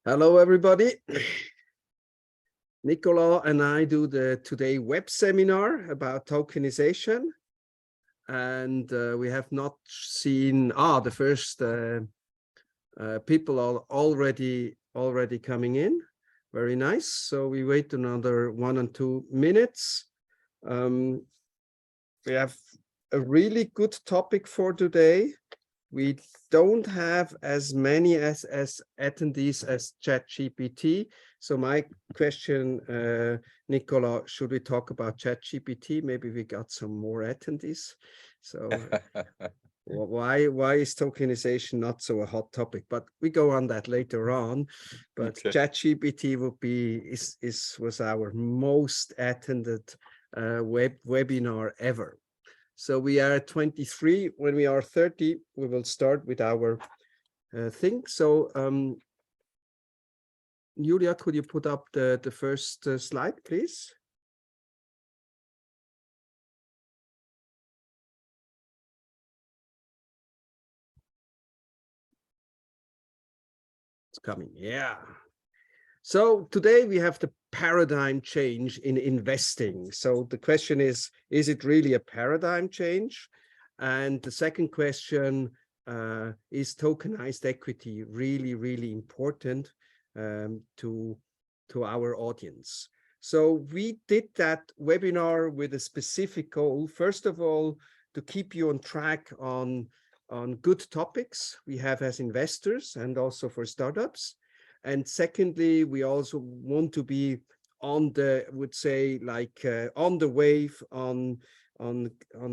Hello, everybody. Nicola and I do the today web seminar about tokenization. And we have not seen, the first people are already coming in. Very nice. So we wait another 1 or 2 minutes. We have a really good topic for today. We don't have as many as attendees as ChatGPT. So my question, Nicola, should we talk about ChatGPT? Maybe we got some more attendees. So why is tokenization not so a hot topic? But we go on that later on. But okay. ChatGPT was our most attended webinar ever. So we are at 23. When we are 30, we will start with our thing. So Julia, could you put up the first slide, please? It's coming, yeah. So today we have the paradigm change in investing. So the question is it really a paradigm change? And the second question, is tokenized equity really important to our audience? So we did that webinar with a specific goal. First of all, to keep you on track on good topics we have as investors and also for startups. And secondly, we also want to be on the, on the wave on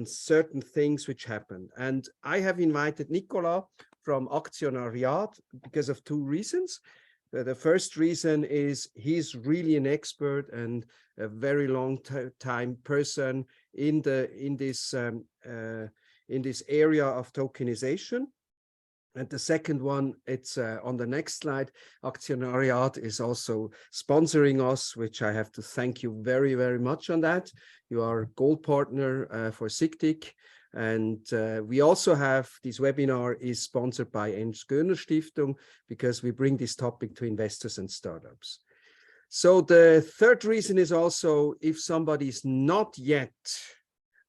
certain things which happen. And I have invited Nicola from Aktionariat because of 2 reasons. The first reason is he's really an expert and a very long time person in this area of tokenization. And the second one, it's on the next slide. Aktionariat is also sponsoring us, which I have to thank you very much on that. You are a gold partner for SICTIC. And we also have this webinar is sponsored by Ernst-Göhner Stiftung because we bring this topic to investors and startups. So the third reason is also if somebody is not yet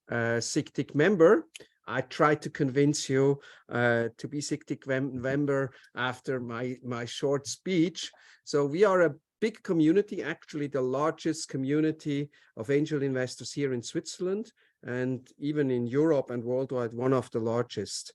a SICTIC member, I try to convince you to be SICTIC member after my short speech. So we are a big community, actually the largest community of angel investors here in Switzerland and even in Europe and worldwide, one of the largest.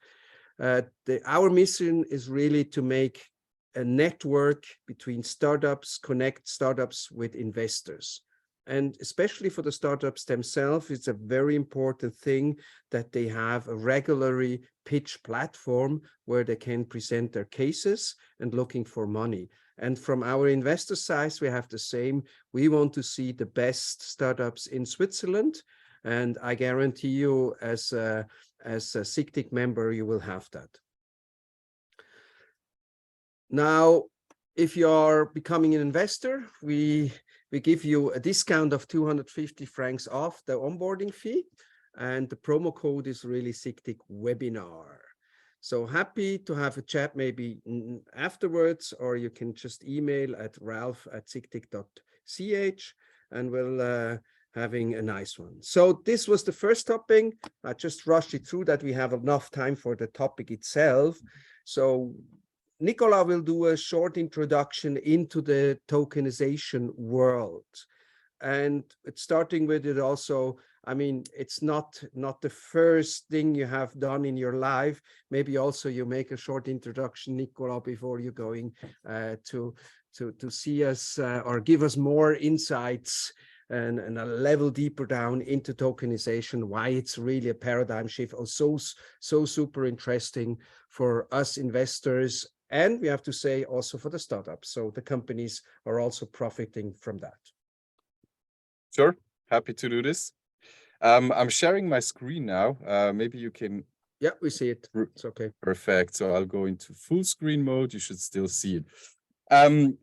Our mission is really to make a network between startups, connect startups with investors. And especially for the startups themselves, it's a very important thing that they have a regularly pitch platform where they can present their cases and looking for money. And from our investor side, we have the same. We want to see the best startups in Switzerland. And I guarantee you as a SICTIC member, you will have that. Now, if you are becoming an investor, we give you a discount of 250 francs off the onboarding fee. And the promo code is really SICTIC webinar. So happy to have a chat maybe afterwards, or you can just email at ralph@sictic.ch and we'll having a nice one. So this was the first topic. I just rushed it through that we have enough time for the topic itself. So Nicola will do a short introduction into the tokenization world. And it's starting with it also, I mean, it's not the first thing you have done in your life. Maybe also you make a short introduction, Nicola, before you're going to see us or give us more insights and a level deeper down into tokenization, why it's really a paradigm shift, or so super interesting for us investors. And we have to say also for the startups. So the companies are also profiting from that. Sure, happy to do this. I'm sharing my screen now. Maybe you can. Yeah, we see it. It's okay. Perfect. So I'll go into full screen mode. You should still see it.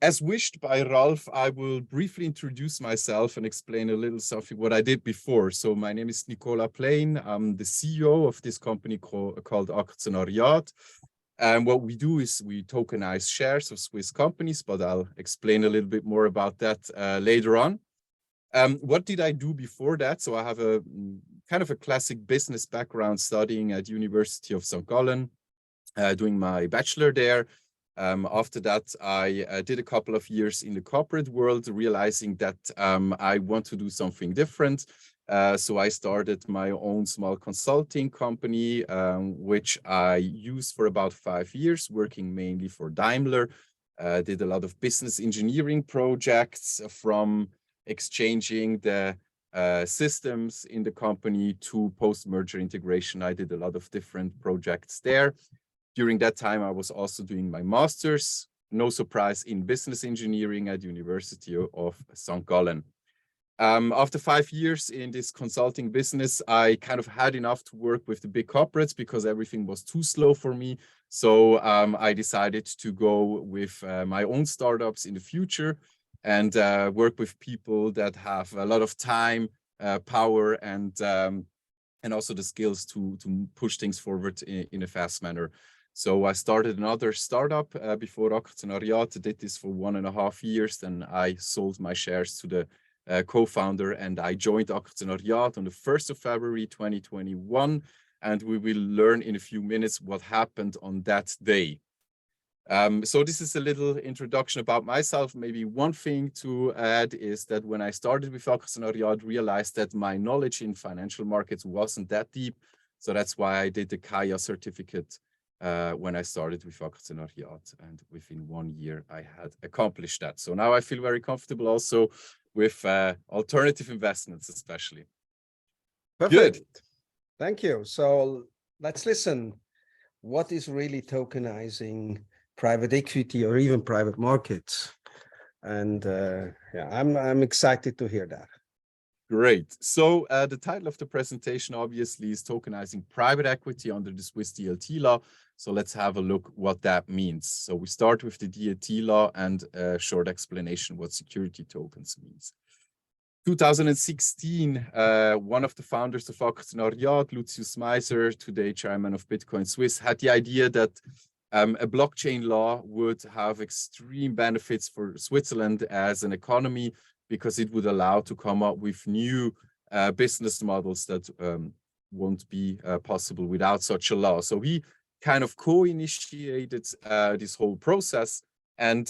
As wished by Ralph, I will briefly introduce myself and explain a little something what I did before. So my name is Nicola. I'm the CEO of this company called Aktionariat. And what we do is we tokenize shares of Swiss companies, but I'll explain a little bit more about that later on. What did I do before that? So I have a kind of a classic business background, studying at University of St. Gallen, doing my bachelor there. After that, I did a couple of years in the corporate world, realizing that I want to do something different. So I started my own small consulting company, which I used for about 5 years, working mainly for Daimler. Did a lot of business engineering projects, from exchanging the systems in the company to post-merger integration. I did a lot of different projects there. During that time, I was also doing my master's, no surprise, in business engineering at University of St. Gallen. After 5 years in this consulting business, I kind of had enough to work with the big corporates because everything was too slow for me. So I decided to go with my own startups in the future and work with people that have a lot of time, power, and also the skills to push things forward in a fast manner. So I started another startup before Aktionariat. I did this for 1.5 years. Then I sold my shares to the co-founder, and I joined Aktionariat on the 1st of February 2021. And we will learn in a few minutes what happened on that day. So this is a little introduction about myself. Maybe one thing to add is that when I started with Aktionariat, I realized that my knowledge in financial markets wasn't that deep. So that's why I did the Kaya certificate when I started with Aktionariat, and within 1 year I had accomplished that. So now I feel very comfortable also with alternative investments, especially. Perfect. Good. Thank you. So let's listen. What is really tokenizing private equity or even private markets? And yeah, I'm excited to hear that. Great. So the title of the presentation obviously is Tokenizing Private Equity under the Swiss DLT law. So let's have a look what that means. So we start with the DLT law and a short explanation what security tokens means. 2016, one of the founders of Aktionariat, Lucius Meiser, today chairman of Bitcoin Swiss, had the idea that a blockchain law would have extreme benefits for Switzerland as an economy, because it would allow to come up with new business models that won't be possible without such a law. So he kind of co-initiated this whole process, and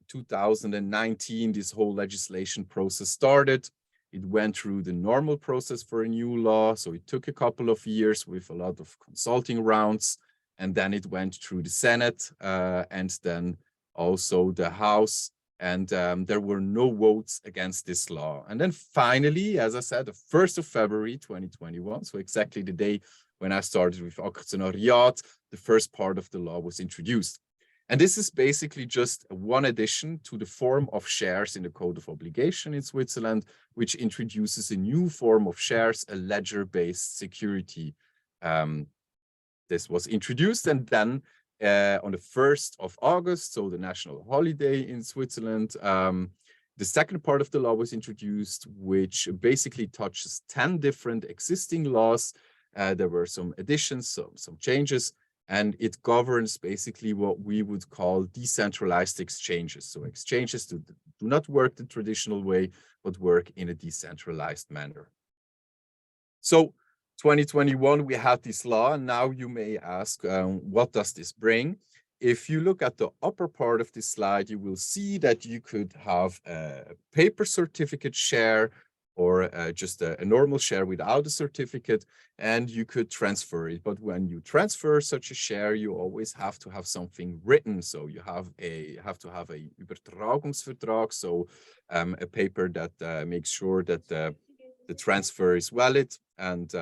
2019, this whole legislation process started. It went through the normal process for a new law, so it took a couple of years with a lot of consulting rounds, and then it went through the Senate and then also the House. And there were no votes against this law. And then finally, as I said, the 1st of February 2021, so exactly the day when I started with Aktionariat, the first part of the law was introduced. And this is basically just one addition to the form of shares in the Code of Obligation in Switzerland, which introduces a new form of shares, a ledger-based security. This was introduced, and then on the 1st of August, so the national holiday in Switzerland, the second part of the law was introduced, which basically touches 10 different existing laws. There were some additions, some changes, and it governs basically what we would call decentralized exchanges. So exchanges do not work the traditional way, but work in a decentralized manner. So 2021, we had this law, and now you may ask, what does this bring? If you look at the upper part of this slide, you will see that you could have a paper certificate share or just a normal share without a certificate, and you could transfer it. But when you transfer such a share, you always have to have something written. So you have to have a Übertragungsvertrag, so a paper that makes sure that the transfer is valid, and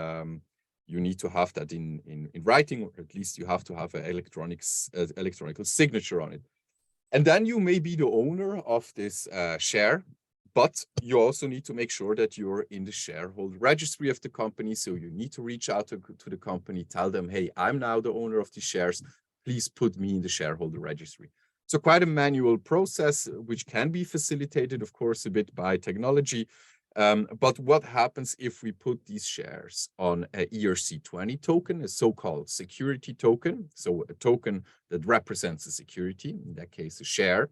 you need to have that in writing, or at least you have to have an electronic signature on it. And then you may be the owner of this share, but you also need to make sure that you're in the shareholder registry of the company. So you need to reach out to the company, tell them, hey, I'm now the owner of the shares. Please put me in the shareholder registry. So quite a manual process, which can be facilitated, of course, a bit by technology. But what happens if we put these shares on a ERC20 token, a so-called security token, so a token that represents a security, in that case, a share?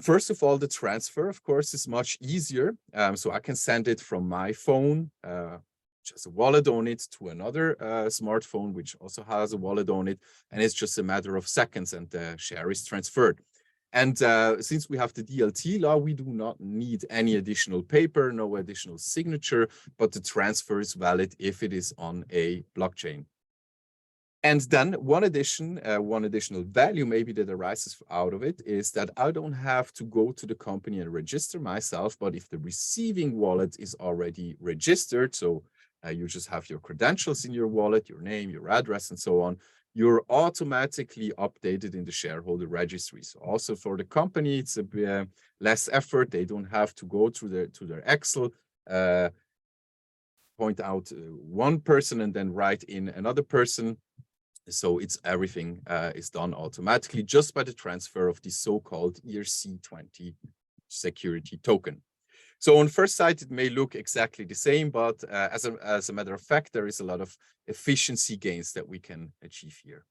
First of all, the transfer, of course, is much easier. So I can send it from my phone, which has a wallet on it, to another smartphone, which also has a wallet on it. And it's just a matter of seconds and the share is transferred. And since we have the DLT law, we do not need any additional paper, no additional signature, but the transfer is valid if it is on a blockchain. And then one additional value maybe that arises out of it is that I don't have to go to the company and register myself, but if the receiving wallet is already registered, so you just have your credentials in your wallet, your name, your address, and so on, you're automatically updated in the shareholder registry. So also for the company, it's a bit less effort. They don't have to go to their Excel, point out one person and then write in another person. So it's everything is done automatically just by the transfer of the so-called ERC20 security token. So on first sight, it may look exactly the same, but as a matter of fact, there is a lot of efficiency gains that we can achieve here.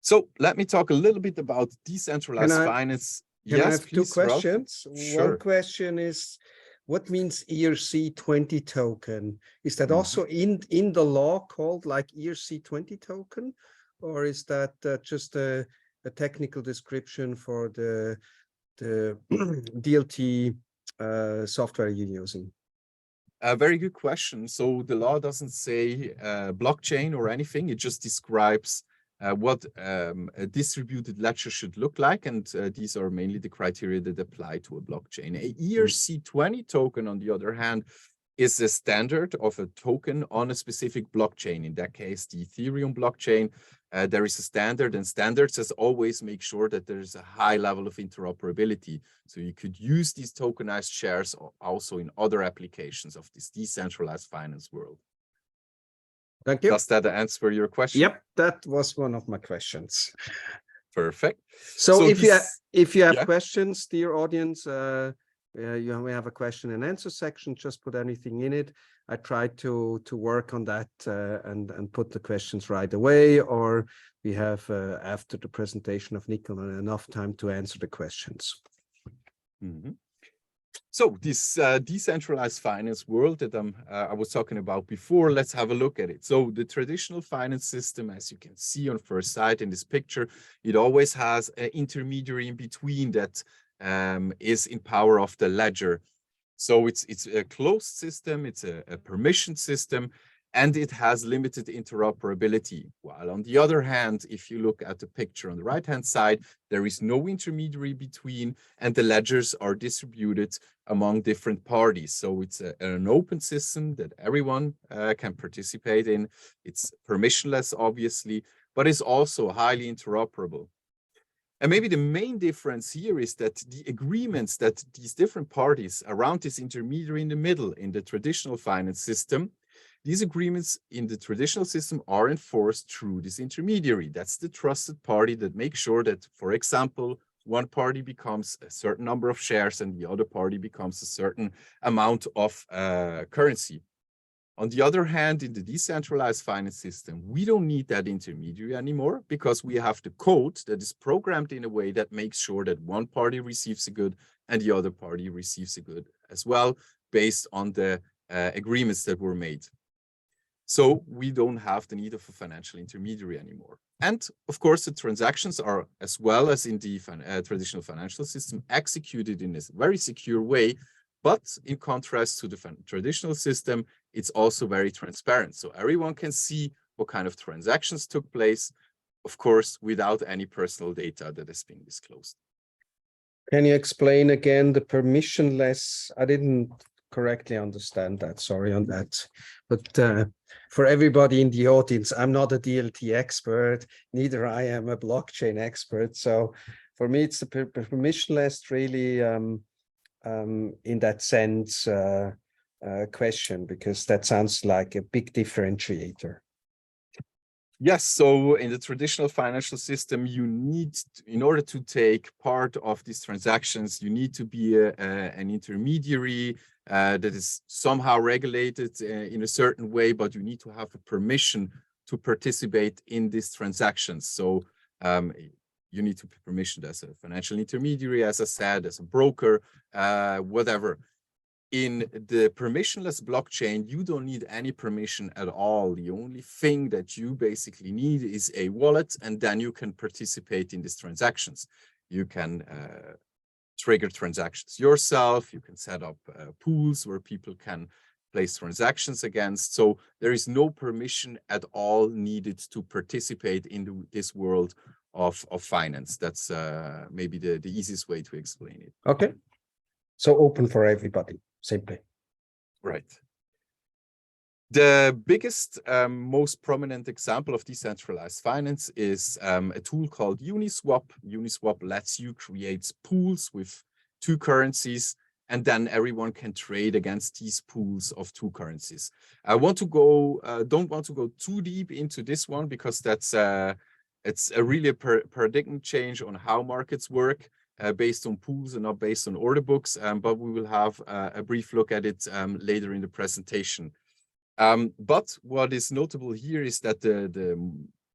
So let me talk a little bit about decentralized finance. Can I have two questions? Sure. One question is, what means ERC20 token? Is that also in the law called like ERC20 token, or is that just a technical description for the DLT software you're using? A very good question. So the law doesn't say blockchain or anything. It just describes what a distributed ledger should look like. And these are mainly the criteria that apply to a blockchain. A ERC20 token, on the other hand, is a standard of a token on a specific blockchain. In that case, the Ethereum blockchain, there is a standard, and standards as always make sure that there is a high level of interoperability. So you could use these tokenized shares also in other applications of this decentralized finance world. Thank you. Does that answer your question? Yep, that was one of my questions. Perfect. So if you have questions, dear audience, we have a question and answer section. Just put anything in it. I try to work on that and put the questions right away, or we have after the presentation of Nicola enough time to answer the questions. So this decentralized finance world that I was talking about before, let's have a look at it. So the traditional finance system, as you can see on first sight in this picture, it always has an intermediary in between that is in power of the ledger. So it's a closed system, it's a permission system, and it has limited interoperability. While on the other hand, if you look at the picture on the right-hand side, there is no intermediary between, and the ledgers are distributed among different parties. So it's an open system that everyone can participate in. It's permissionless, obviously, but it's also highly interoperable. And maybe the main difference here is that the agreements that these different parties around this intermediary in the middle in the traditional finance system, these agreements in the traditional system are enforced through this intermediary. That's the trusted party that makes sure that, for example, one party becomes a certain number of shares and the other party becomes a certain amount of currency. On the other hand, in the decentralized finance system, we don't need that intermediary anymore because we have the code that is programmed in a way that makes sure that one party receives a good and the other party receives a good as well, based on the agreements that were made. So we don't have the need of a financial intermediary anymore. And of course, the transactions are, as well as in the traditional financial system, executed in a very secure way. But in contrast to the traditional system, it's also very transparent. So everyone can see what kind of transactions took place, of course, without any personal data that is being disclosed. Can you explain again the permissionless? I didn't correctly understand that. Sorry on that. But for everybody in the audience, I'm not a DLT expert, neither I am a blockchain expert. So for me, it's the permissionless really in that sense question, because that sounds like a big differentiator. Yes, so in the traditional financial system, you need, in order to take part of these transactions, you need to be an intermediary that is somehow regulated in a certain way, but you need to have a permission to participate in these transactions. So you need to be permissioned as a financial intermediary, as I said, as a broker, whatever. In the permissionless blockchain, you don't need any permission at all. The only thing that you basically need is a wallet, and then you can participate in these transactions. You can trigger transactions yourself. You can set up pools where people can place transactions against. So there is no permission at all needed to participate in this world of finance. That's maybe the easiest way to explain it. Okay. So open for everybody, simply. Right. The biggest, most prominent example of decentralized finance is a tool called Uniswap. Uniswap lets you create pools with two currencies, and then everyone can trade against these pools of two currencies. I want to go, don't want to go too deep into this one because that's it's a really paradigm change on how markets work. Based on pools and not based on order books, but we will have a brief look at it later in the presentation. But what is notable here is that the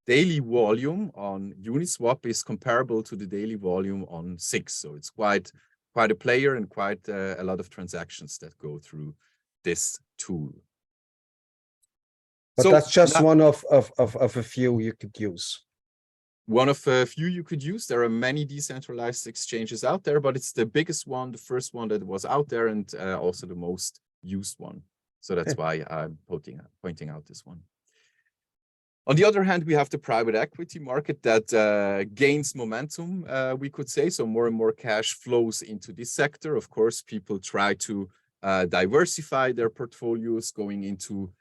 daily volume on Uniswap is comparable to the daily volume on SICTIC. So it's quite a player and quite a lot of transactions that go through this tool. But so that's just now, one of a few you could use. One of a few you could use. There are many decentralized exchanges out there, but it's the biggest one, the first one that was out there, and also the most used one. So that's why I'm pointing out this one. On the other hand, we have the private equity market that gains momentum, we could say. So more and more cash flows into this sector. Of course, people try to diversify their portfolios, going into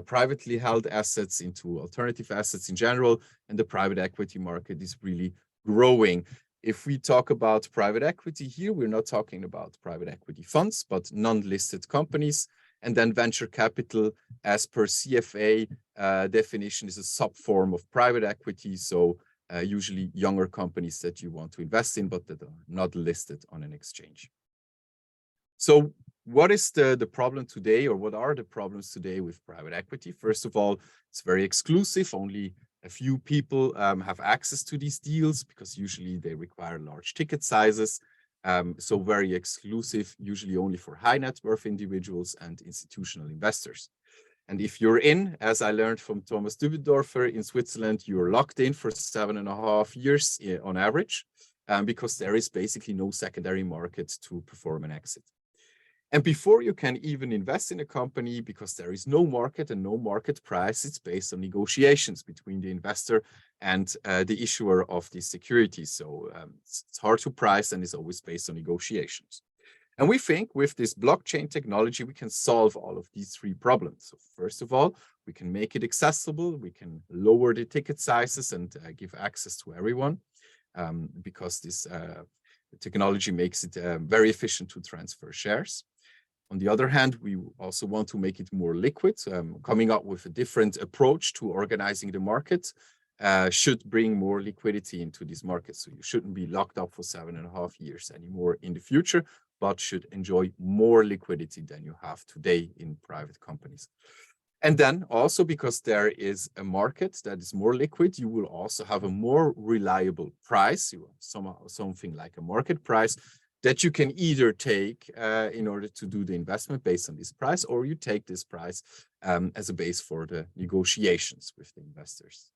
privately held assets, into alternative assets in general, and the private equity market is really growing. If we talk about private equity here, we're not talking about private equity funds, but non-listed companies. And then venture capital, as per CFA definition, is a sub-form of private equity. So usually younger companies that you want to invest in, but that are not listed on an exchange. So what is the problem today, or what are the problems today with private equity? First of all, it's very exclusive. Only a few people have access to these deals because usually they require large ticket sizes. So very exclusive, usually only for high net worth individuals and institutional investors. And if you're in, as I learned from Thomas Dübendorfer in Switzerland, you're locked in for 7.5 years on average, because there is basically no secondary market to perform an exit. And before you can even invest in a company, because there is no market and no market price, it's based on negotiations between the investor and the issuer of these securities. So it's hard to price and is always based on negotiations. And we think with this blockchain technology, we can solve all of these three problems. So first of all, we can make it accessible. We can lower the ticket sizes and give access to everyone, because this technology makes it very efficient to transfer shares. On the other hand, we also want to make it more liquid. Coming up with a different approach to organizing the market should bring more liquidity into these markets. So you shouldn't be locked up for 7.5 years anymore in the future, but should enjoy more liquidity than you have today in private companies. And then also, because there is a market that is more liquid, you will also have a more reliable price. You have something like a market price that you can either take in order to do the investment based on this price, or you take this price as a base for the negotiations with the investors.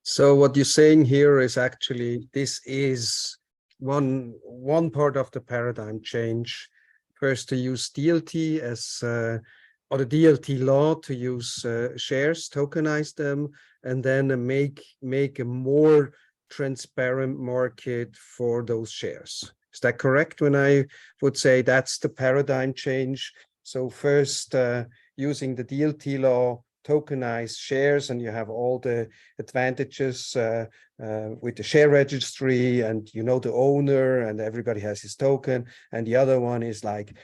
So what you're saying here is actually this is one part of the paradigm change. First, to use DLT as or the DLT law to use shares, tokenize them, and then make a more transparent market for those shares. Is that correct when I would say that's the paradigm change? So first, using the DLT law, tokenize shares, and you have all the advantages with the share registry, and you know the owner, and everybody has his token. And the other one is like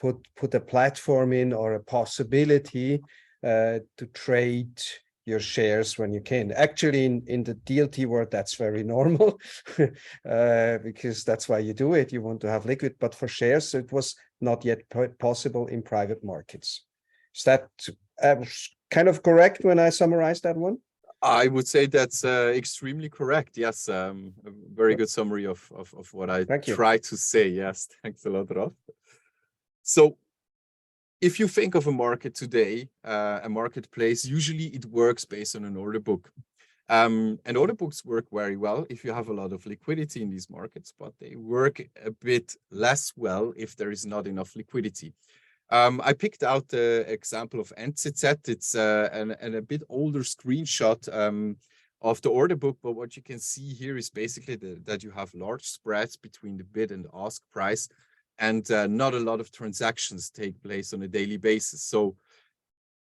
put a platform in, or a possibility to trade your shares when you can. Actually, in the DLT world, that's very normal because that's why you do it. You want to have liquid, but for shares, it was not yet possible in private markets. Is that kind of correct when I summarize that one? I would say that's extremely correct. Yes, a very good summary of what I tried to say. Yes, thanks a lot, Ralph. So if you think of a market today, a marketplace, usually it works based on an order book. And order books work very well if you have a lot of liquidity in these markets, but they work a bit less well if there is not enough liquidity. I picked out the example of SICTIC. It's a bit older screenshot of the order book, but what you can see here is basically that you have large spreads between the bid and ask price, and not a lot of transactions take place on a daily basis. So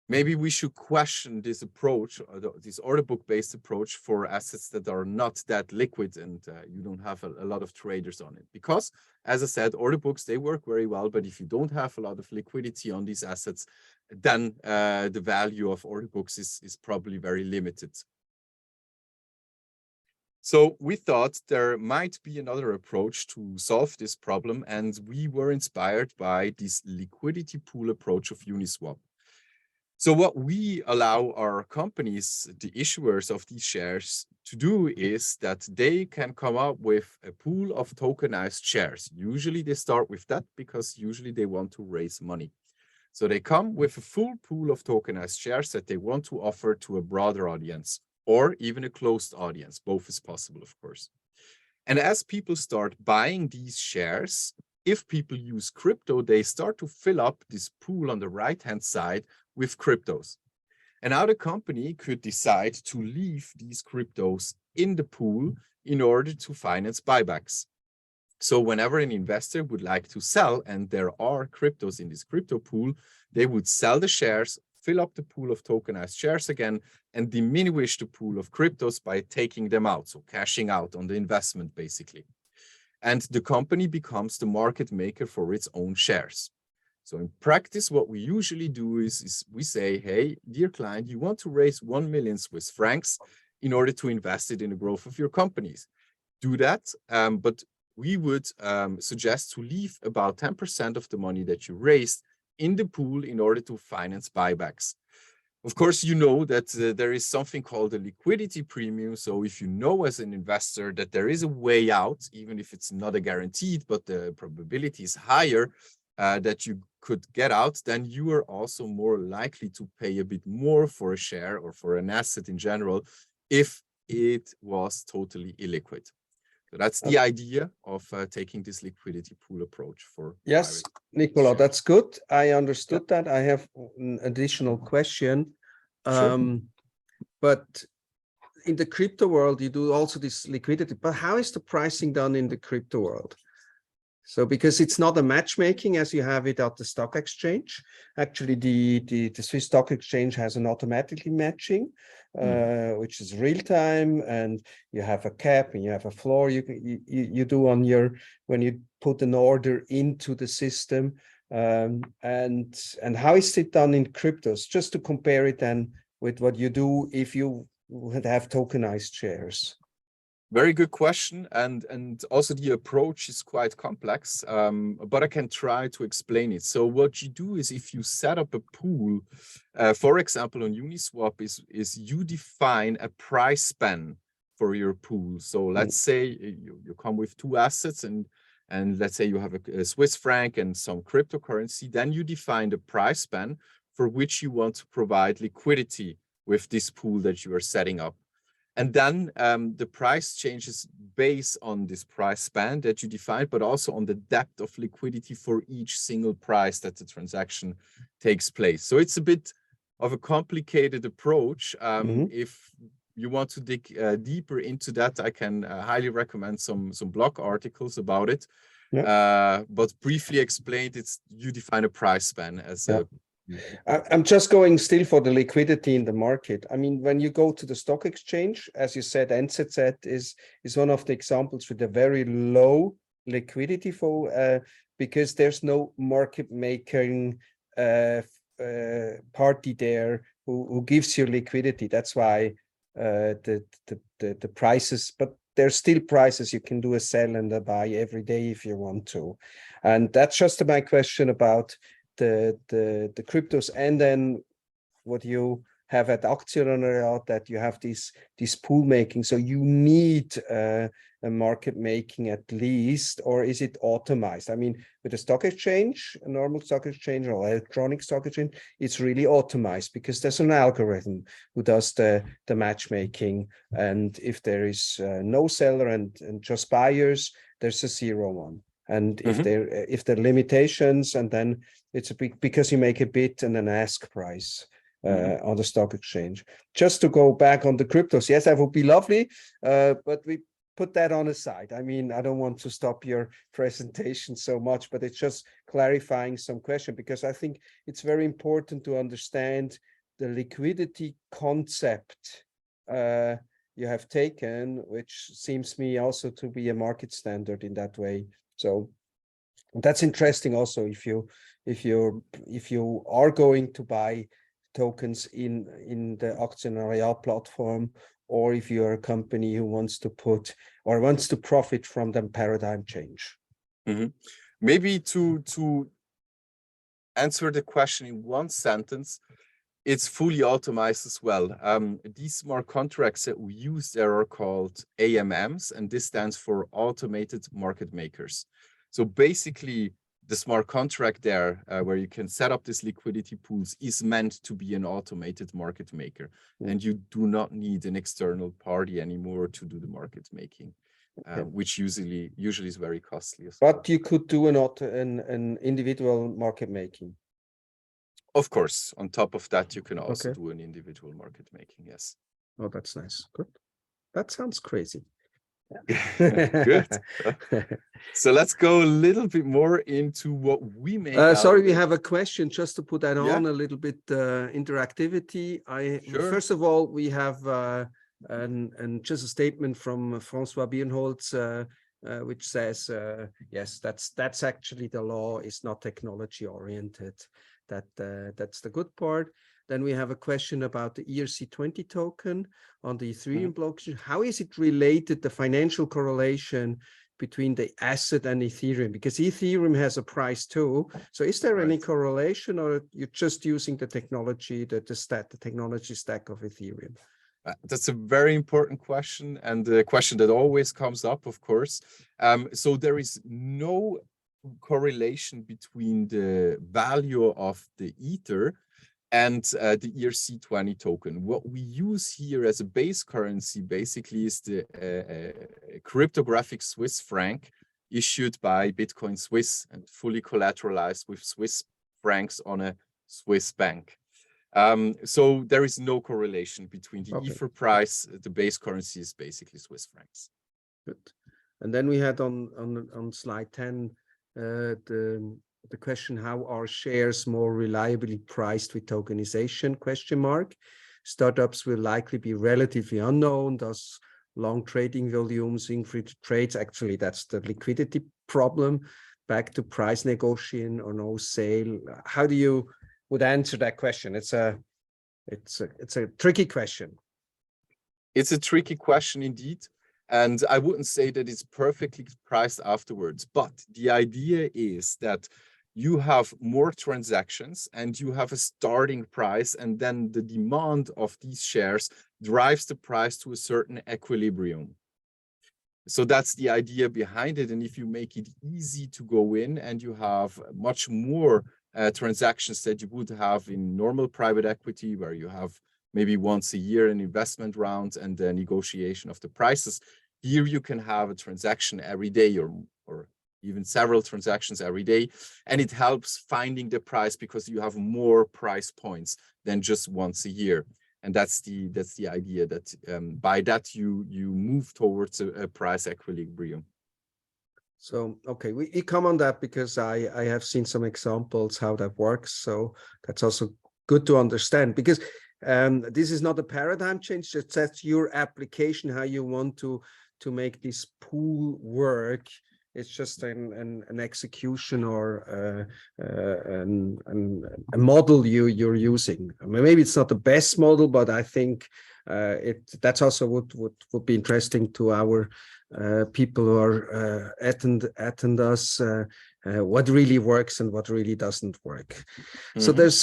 maybe we should question this approach, or this order book-based approach for assets that are not that liquid and you don't have a lot of traders on it. Because, as I said, order books, they work very well, but if you don't have a lot of liquidity on these assets, then the value of order books is probably very limited. So we thought there might be another approach to solve this problem, and we were inspired by this liquidity pool approach of Uniswap. So what we allow our companies, the issuers of these shares, to do is that they can come up with a pool of tokenized shares. Usually they start with that because usually they want to raise money. So they come with a full pool of tokenized shares that they want to offer to a broader audience, or even a closed audience. Both is possible, of course. And as people start buying these shares, if people use crypto, they start to fill up this pool on the right-hand side with cryptos. And now the company could decide to leave these cryptos in the pool in order to finance buybacks. So whenever an investor would like to sell, and there are cryptos in this crypto pool, they would sell the shares, fill up the pool of tokenized shares again, and diminish the pool of cryptos by taking them out, so cashing out on the investment, basically. And the company becomes the market maker for its own shares. So in practice, what we usually do is we say, hey, dear client, you want to raise 1 million Swiss francs in order to invest it in the growth of your companies. Do that, but we would suggest to leave about 10% of the money that you raised in the pool in order to finance buybacks. Of course, you know that there is something called a liquidity premium. So if you know as an investor that there is a way out, even if it's not a guaranteed, but the probability is higher that you could get out, then you are also more likely to pay a bit more for a share or for an asset in general if it was totally illiquid. So that's the idea of taking this liquidity pool approach for yes, Nicola, that's good. I understood that. I have an additional question. Sure. But in the crypto world, you do also this liquidity. But how is the pricing done in the crypto world? So because it's not a matchmaking as you have it at the stock exchange. Actually, the Swiss stock exchange has an automatically matching, which is real time, and you have a cap and you have a floor you do on your when you put an order into the system. And how is it done in cryptos? Just to compare it then with what you do if you would have tokenized shares. Very good question, and also the approach is quite complex, but I can try to explain it. So what you do is if you set up a pool, for example, on Uniswap, is you define a price span for your pool. So let's say you come with two assets, and let's say you have a Swiss franc and some cryptocurrency, then you define the price span for which you want to provide liquidity with this pool that you are setting up. And then the price changes based on this price span that you define, but also on the depth of liquidity for each single price that the transaction takes place. So it's a bit of a complicated approach. If you want to dig deeper into that, I can highly recommend some blog articles about it. But briefly explained, you define a price span as a I'm just going still for the liquidity in the market. I mean, when you go to the stock exchange, as you said, NZZ is one of the examples with a very low liquidity for because there's no market making party there who gives you liquidity. That's why the prices, but there's still prices. You can do a sell and a buy every day if you want to. And that's just my question about the cryptos. And then what you have at Aktionariat, that you have this pool making. So you need a market making at least, or is it automized? I mean, with a stock exchange, a normal stock exchange or electronic stock exchange, it's really automized because there's an algorithm who does the matchmaking. And if there is no seller and just buyers, there's a 0-1. And if there are limitations, and then it's a big, because you make a bid and an ask price on the stock exchange. Just to go back on the cryptos, yes, that would be lovely, but we put that on a side. I mean, I don't want to stop your presentation so much, but it's just clarifying some question, because I think it's very important to understand the liquidity concept you have taken, which seems me also to be a market standard in that way. So that's interesting also, if you are going to buy tokens in the Aktionariat platform, or if you're a company who wants to put or wants to profit from the paradigm change. Maybe to answer the question in one sentence, it's fully automized as well. These smart contracts that we use there are called AMMs, and this stands for automated market makers. So basically, the smart contract there, where you can set up these liquidity pools, is meant to be an automated market maker, and you do not need an external party anymore to do the market making, which usually is very costly. But you could do an individual market making. Of course, on top of that, you can also do an individual market making. Yes. Oh, that's nice. Good. That sounds crazy. Good. So let's go a little bit more into what we make. Sorry, we have a question just to put that on a little bit interactivity. First of all, we have just a statement from François Birnholz, which says, yes, that's actually the law is not technology oriented. That's the good part. Then we have a question about the ERC20 token on the Ethereum blockchain. How is it related, the financial correlation between the asset and Ethereum? Because Ethereum has a price too. So is there any correlation, or you're just using the technology, the technology stack of Ethereum? That's a very important question, and the question that always comes up, of course. So there is no correlation between the value of the Ether and the ERC20 token. What we use here as a base currency basically is the cryptographic Swiss franc issued by Bitcoin Swiss and fully collateralized with Swiss francs on a Swiss bank. So there is no correlation between the Ether price. The base currency is basically Swiss francs. Good. And then we had on slide 10 the question, how are shares more reliably priced with tokenization? Startups will likely be relatively unknown, thus long trading volumes, infrequent trades. Actually, that's the liquidity problem. Back to price negotiation or no sale. How do you would answer that question? It's a tricky question. It's a tricky question indeed. And I wouldn't say that it's perfectly priced afterwards, but the idea is that you have more transactions and you have a starting price, and then the demand of these shares drives the price to a certain equilibrium. So that's the idea behind it. And if you make it easy to go in and you have much more transactions that you would have in normal private equity, where you have maybe once a year an investment round and the negotiation of the prices, here you can have a transaction every day or even several transactions every day, and it helps finding the price because you have more price points than just once a year. And that's the idea, that by that you move towards a price equilibrium. So, okay, we come on that because I have seen some examples how that works. So that's also good to understand, because this is not a paradigm change, that's your application, how you want to make this pool work It's just an execution or a model you're using. I mean, maybe it's not the best model, but I think that's also would be interesting to our people who are attend us. What really works and what really doesn't work. So there's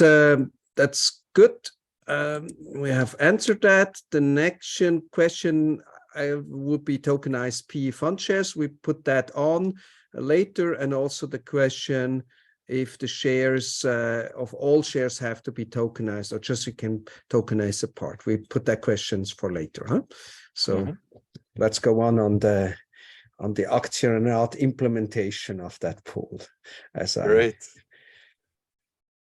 that's good. We have answered that. The next question would be tokenized PE fund shares. We put that on later, and also the question if the shares of all shares have to be tokenized or just you can tokenize a part. We put that questions for later, huh? So let's go on the Aktionariat implementation of that pool. Great.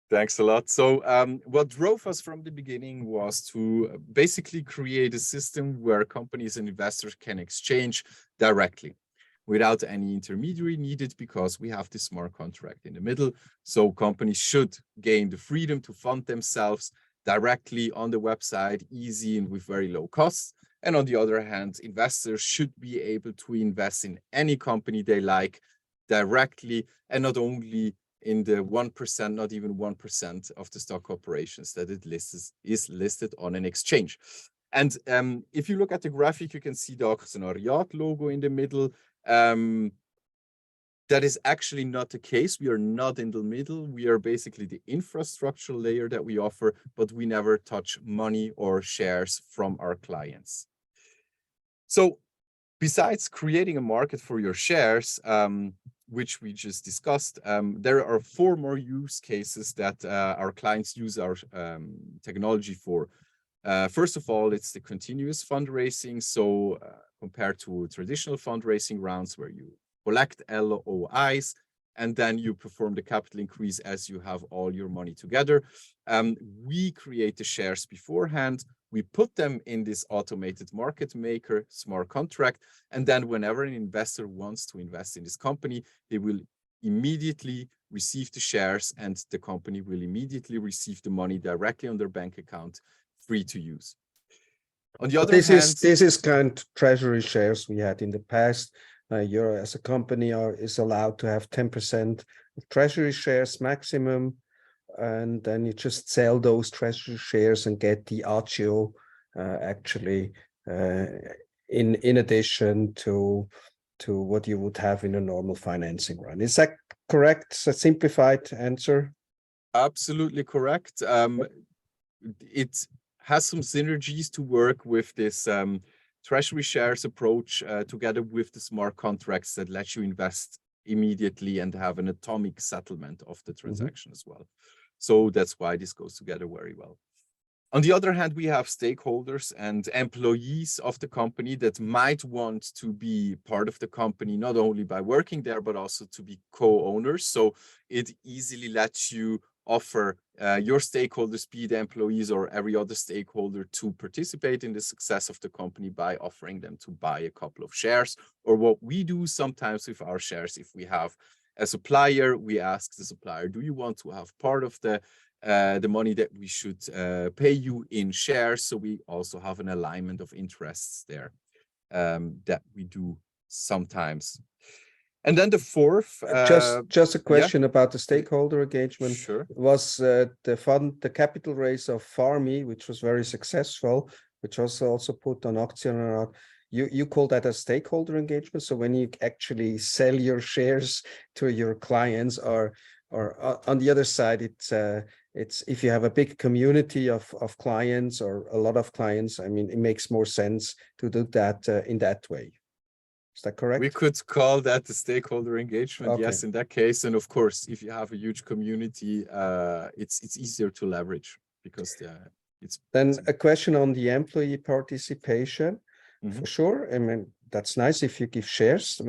Thanks a lot. So what drove us from the beginning was to basically create a system where companies and investors can exchange directly without any intermediary needed, because we have this smart contract in the middle. So companies should gain the freedom to fund themselves directly on the website, easy and with very low costs. And on the other hand, investors should be able to invest in any company they like directly, and not only in the 1%, not even 1% of the stock corporations that is listed on an exchange. And if you look at the graphic, you can see the Aktionariat logo in the middle. That is actually not the case. We are not in the middle. We are basically the infrastructure layer that we offer, but we never touch money or shares from our clients. So besides creating a market for your shares, which we just discussed, there are 4 more use cases that our clients use our technology for. First of all, it's the continuous fundraising. So compared to traditional fundraising rounds where you collect LOIs and then you perform the capital increase as you have all your money together, we create the shares beforehand. We put them in this automated market maker smart contract. And then whenever an investor wants to invest in this company, they will immediately receive the shares and the company will immediately receive the money directly on their bank account, free to use. On the other hand, this is kind of treasury shares we had in the past. You're as a company is allowed to have 10% of treasury shares maximum, and then you just sell those treasury shares and get the agio actually in addition to what you would have in a normal financing run. Is that correct? A simplified answer? Absolutely correct. It has some synergies to work with this treasury shares approach together with the smart contracts that let you invest immediately and have an atomic settlement of the transaction as well. So that's why this goes together very well. On the other hand, we have stakeholders and employees of the company that might want to be part of the company, not only by working there, but also to be co-owners. So it easily lets you offer your stakeholders, be the employees or every other stakeholder, to participate in the success of the company by offering them to buy a couple of shares. Or what we do sometimes with our shares, if we have a supplier, we ask the supplier, do you want to have part of the money that we should pay you in shares? So we also have an alignment of interests there that we do sometimes. And then the fourth, just a question about the stakeholder engagement. Sure. Was the capital raise of Farmi, which was very successful, which was also put on Aktionariat. You call that a stakeholder engagement. So when you actually sell your shares to your clients, or on the other side, it's if you have a big community of clients or a lot of clients, I mean, it makes more sense to do that in that way. Is that correct? We could call that the stakeholder engagement. Okay. Yes, in that case. And of course, if you have a huge community, it's easier to leverage because it's. Then a question on the employee participation. For sure. I mean, that's nice if you give shares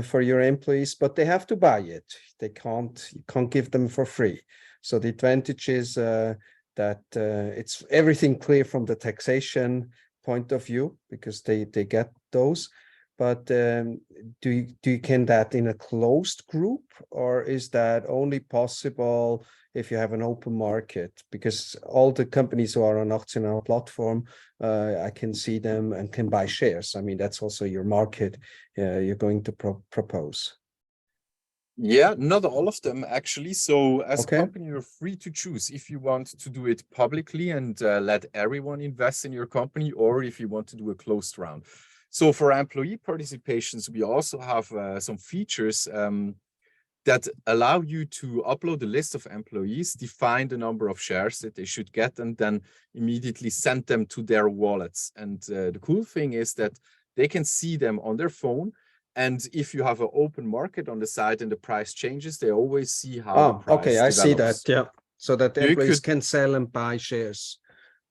for your employees, but they have to buy it. You can't give them for free. So the advantage is that it's everything clear from the taxation point of view because they get those. but do you can that in a closed group, or is that only possible if you have an open market? Because all the companies who are on Aktionariat platform, I can see them and can buy shares. I mean, that's also your market you're going to propose. Yeah, not all of them actually. So as Okay. a company, you're free to choose if you want to do it publicly and let everyone invest in your company, or if you want to do a closed round. So for employee participations, we also have some features that allow you to upload a list of employees, define the number of shares that they should get, and then immediately send them to their wallets. And the cool thing is that they can see them on their phone. And if you have an open market on the site and the price changes, they always see how the price okay, I see that. develops. Yeah, so that the employees could, can sell and buy shares.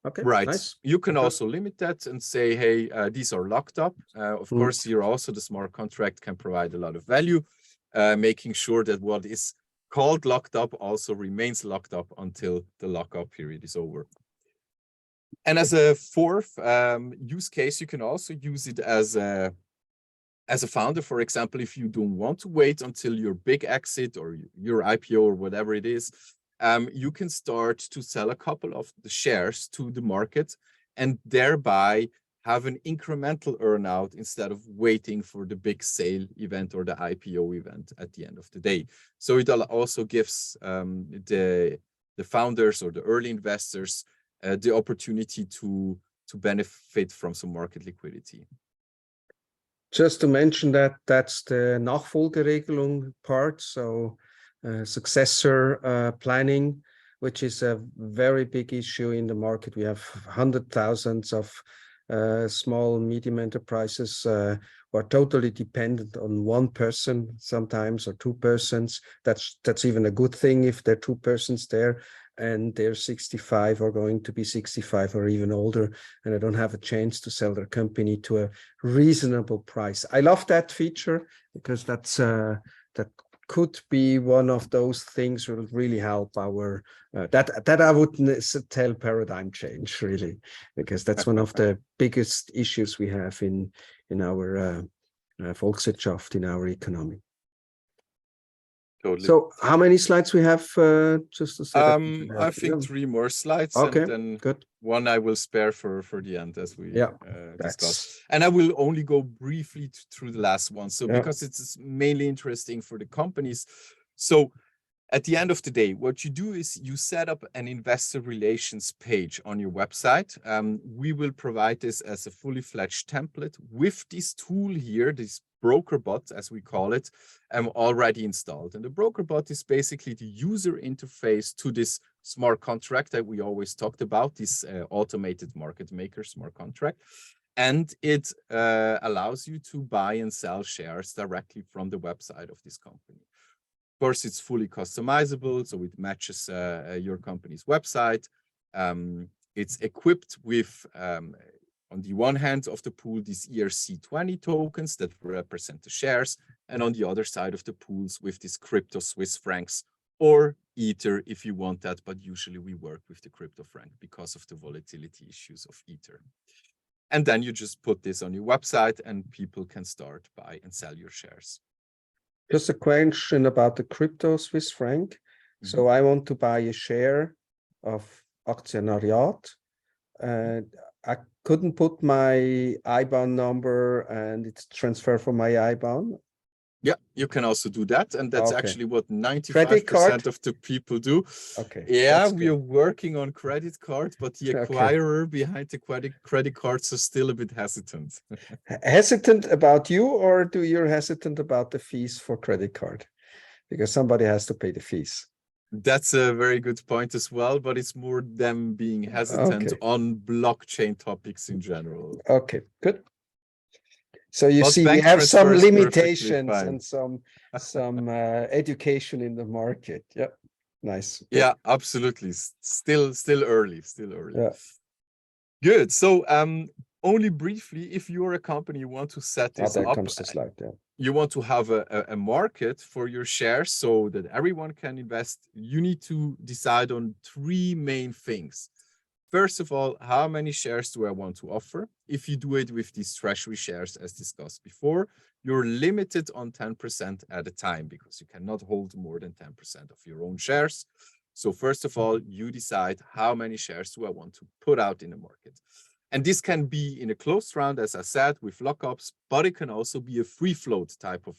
Okay, right. Nice. You can Okay. also limit that and say, hey, these are locked up. Of course, here also the smart contract can provide a lot of value, making sure that what is called locked up also remains locked up until the lockup period is over. And as a fourth use case, you can also use it as a founder. For example, if you don't want to wait until your big exit or your IPO or whatever it is, you can start to sell a couple of the shares to the market and thereby have an incremental earnout instead of waiting for the big sale event or the IPO event at the end of the day. So it also gives the founders or the early investors the opportunity to benefit from some market liquidity. Just to mention that that's the Nachfolgeregelung part, so successor planning, which is a very big issue in the market. We have thousands of small and medium enterprises who are totally dependent on one person sometimes, or two persons. That's even a good thing if there are two persons there and they're 65 or going to be 65 or even older, and they don't have a chance to sell their company to a reasonable price. I love that feature because that's that could be one of those things that will really help our that I would tell paradigm change, really, because that's one of the biggest issues we have in our Volkswirtschaft, in our economy. Totally. So how many slides we have? Just to set up I think 3 more slides. Okay, and then good. One I will spare for the end, as we discussed. And I will only go briefly through the last one. So because it's mainly interesting for the companies. So at the end of the day, what you do is you set up an investor relations page on your website. We will provide this as a fully fledged template with this tool here, this broker bot, as we call it, already installed. And the broker bot is basically the user interface to this smart contract that we always talked about, this automated market maker smart contract. And it allows you to buy and sell shares directly from the website of this company. Of course, it's fully customizable, so it matches your company's website. It's equipped with, on the one hand of the pool, these ERC20 tokens that represent the shares, and on the other side of the pools with these crypto Swiss francs or Ether if you want that, but usually we work with the crypto franc because of the volatility issues of Ether. And then you just put this on your website and people can start buy and sell your shares. Just a question about the crypto Swiss franc. So I want to buy a share of Aktionariat. I couldn't put my IBAN number and it's transfer from my IBAN. Yeah, you can also do that. And that's actually what 95% of the people do. Okay. Yeah, we are working on credit card, but the acquirer behind the credit cards are still a bit hesitant. Hesitant about you, or do you're hesitant about the fees for credit card? Because somebody has to pay the fees. That's a very good point as well, but it's more them being hesitant on blockchain topics in general. Okay, good. So you see, we have some limitations and some education in the market. Yeah, nice. Yeah, absolutely. Still early. Yeah. Good. So only briefly, if you're a company, you want to set this there up. Comes the slide. Yeah. You want to have a market for your shares so that everyone can invest. You need to decide on 3 main things. First of all, how many shares do I want to offer? If you do it with these treasury shares, as discussed before, you're limited on 10% at a time because you cannot hold more than 10% of your own shares. So first of all, you decide how many shares do I want to put out in the market. And this can be in a closed round, as I said, with lockups, but it can also be a free float type of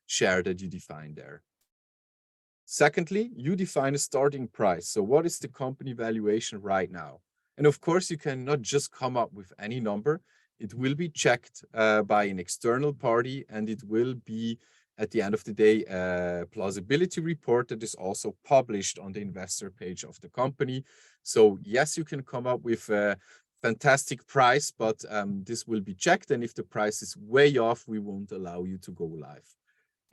share that you define there. Secondly, you define a starting price. So what is the company valuation right now? And of course, you cannot just come up with any number. It will be checked by an external party, and it will be, at the end of the day, a plausibility report that is also published on the investor page of the company. So yes, you can come up with a fantastic price, but this will be checked. And if the price is way off, we won't allow you to go live.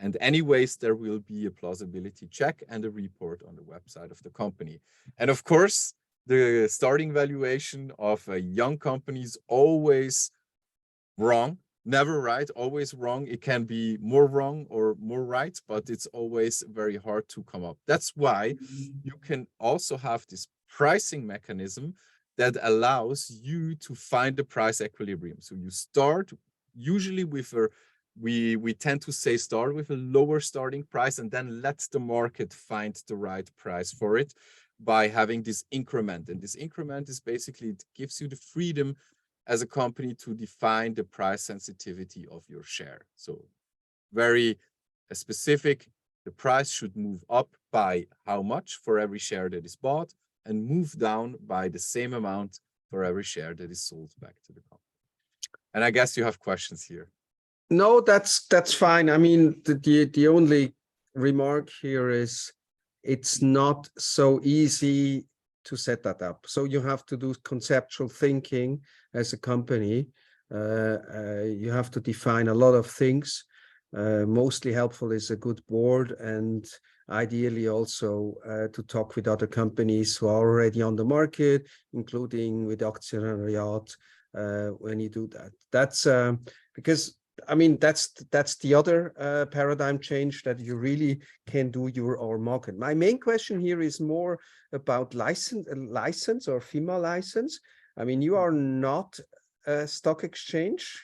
And anyways, there will be a plausibility check and a report on the website of the company. And of course, the starting valuation of a young company is always wrong, never right, always wrong. It can be more wrong or more right, but it's always very hard to come up. That's why you can also have this pricing mechanism that allows you to find the price equilibrium. So you start usually with a we tend to say start with a lower starting price and then let the market find the right price for it by having this increment. And this increment is basically, it gives you the freedom as a company to define the price sensitivity of your share. So very specific, the price should move up by how much for every share that is bought and move down by the same amount for every share that is sold back to the company. And I guess you have questions here. No, that's fine. I mean, the only remark here is it's not so easy to set that up. So you have to do conceptual thinking as a company. You have to define a lot of things. Mostly helpful is a good board, and ideally also to talk with other companies who are already on the market, including with Aktionariat, when you do that. That's because I mean, that's the other paradigm change, that you really can do your own market. My main question here is more about license or FINMA license. I mean, you are not a stock exchange,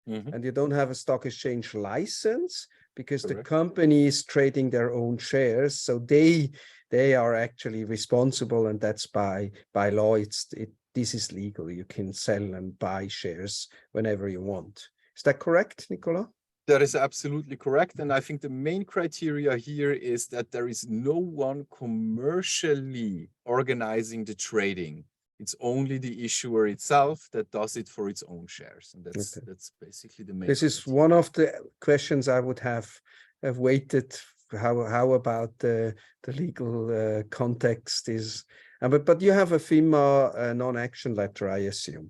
and you don't have a stock exchange license because the company is trading their own shares. So they are actually responsible, and that's by law. This is legal. You can sell and buy shares whenever you want. Is that correct, Nicola? That is absolutely correct. And I think the main criteria here is that there is no one commercially organizing the trading. It's only the issuer itself that does it for its own shares. And that's basically the main This is criteria. one of the questions I would have waited. How about the legal context is, but you have a FINMA non-action letter, I assume.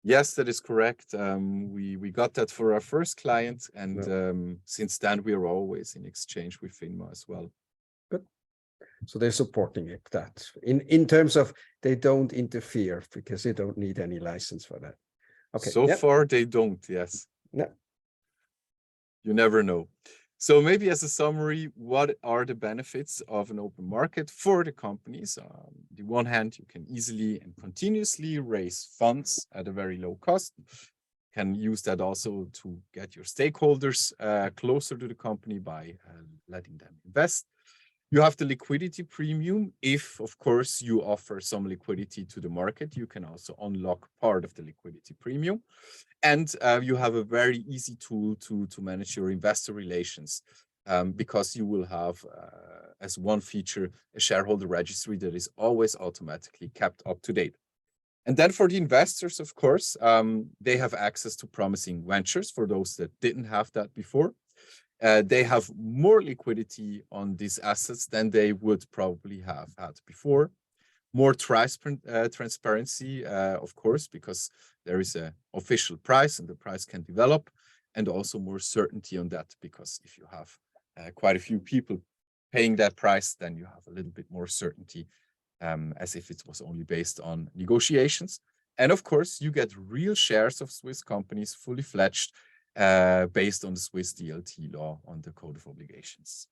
Yes, that is correct. We got that for our first client, and since then we are always in exchange with FINMA as well. Good. So they're supporting it, that in terms of they don't interfere because they don't need any license for that. Okay. So far they don't. Yes. Yeah. You never know. So maybe as a summary, what are the benefits of an open market for the companies? On the one hand, you can easily and continuously raise funds at a very low cost. You can use that also to get your stakeholders closer to the company by letting them invest. You have the liquidity premium. If, of course, you offer some liquidity to the market, you can also unlock part of the liquidity premium. And you have a very easy tool to manage your investor relations because you will have, as one feature, a shareholder registry that is always automatically kept up to date. And then for the investors, of course, they have access to promising ventures for those that didn't have that before. They have more liquidity on these assets than they would probably have had before. More transparency, of course, because there is an official price and the price can develop, and also more certainty on that, because if you have quite a few people paying that price, then you have a little bit more certainty, as if it was only based on negotiations. And of course, you get real shares of Swiss companies, fully fledged, based on the Swiss DLT law on the Code of Obligations.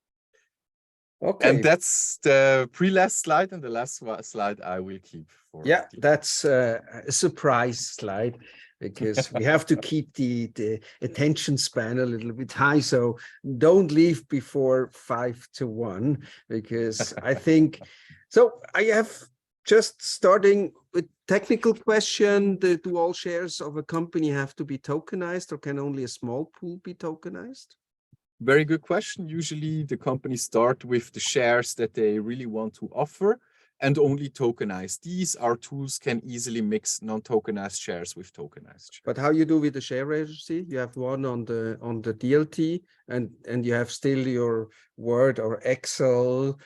Okay. And that's the pre-last slide, and the last slide I will keep for. Yeah, that's a surprise slide, because we have to keep the attention span a little bit high. So don't leave before 5 to 1, because I think, so I have just starting with technical question, do all shares of a company have to be tokenized, or can only a small pool be tokenized? Very good question. Usually the companies start with the shares that they really want to offer and only tokenize. These, our tools can easily mix non-tokenized shares with tokenized shares. But how you do with the share registry? You have one on the DLT, and you have still your Word or Excel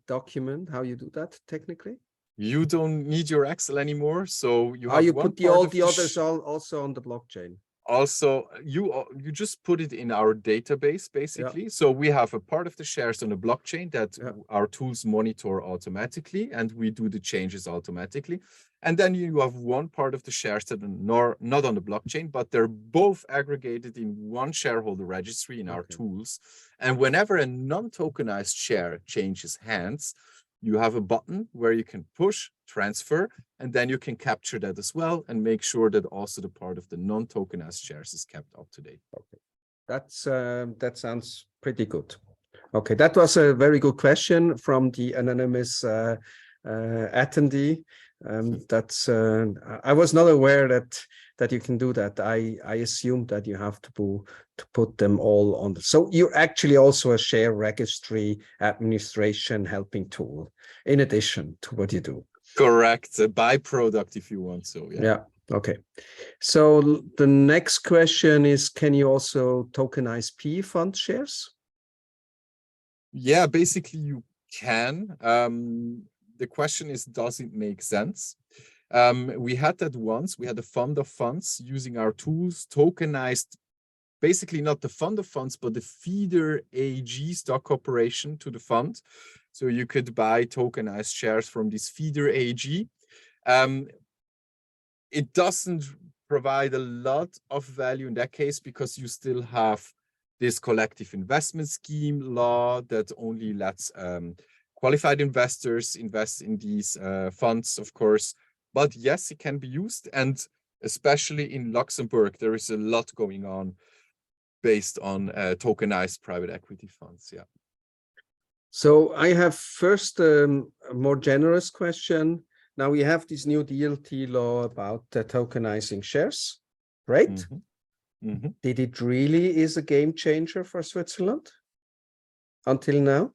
document. How you do that technically? You don't need your Excel anymore, so you have you one put part all of the others also on the blockchain. Also, you just put it in our database, basically. So we have a part of the shares on the blockchain that our tools monitor automatically, and we do the changes automatically. And then you have one part of the shares that are not on the blockchain, but they're both aggregated in one shareholder registry in our tools. And whenever a non-tokenized share changes hands, you have a button where you can push, transfer, and then you can capture that as well and make sure that also the part of the non-tokenized shares is kept up to date. Okay, that sounds pretty good. Okay, that was a very good question from the anonymous attendee. That's I was not aware that you can do that. I assumed that you have to put them all on. So you're actually also a share registry administration helping tool in addition to what you do. Correct, a byproduct if you want. So yeah. Okay. So the next question is, can you also tokenize PE fund shares? Yeah, basically you can. The question is, does it make sense? We had that once. We had a fund of funds using our tools, tokenized, basically not the fund of funds, but the feeder AG stock operation to the fund. So you could buy tokenized shares from this feeder AG. It doesn't provide a lot of value in that case, because you still have this collective investment scheme law that only lets qualified investors invest in these funds, of course. But yes, it can be used. And especially in Luxembourg, there is a lot going on based on tokenized private equity funds. Yeah. So I have first a more generous question. Now we have this new DLT law about tokenizing shares, right? Mm-hmm. Mm-hmm. Did it really is a game changer for Switzerland until now?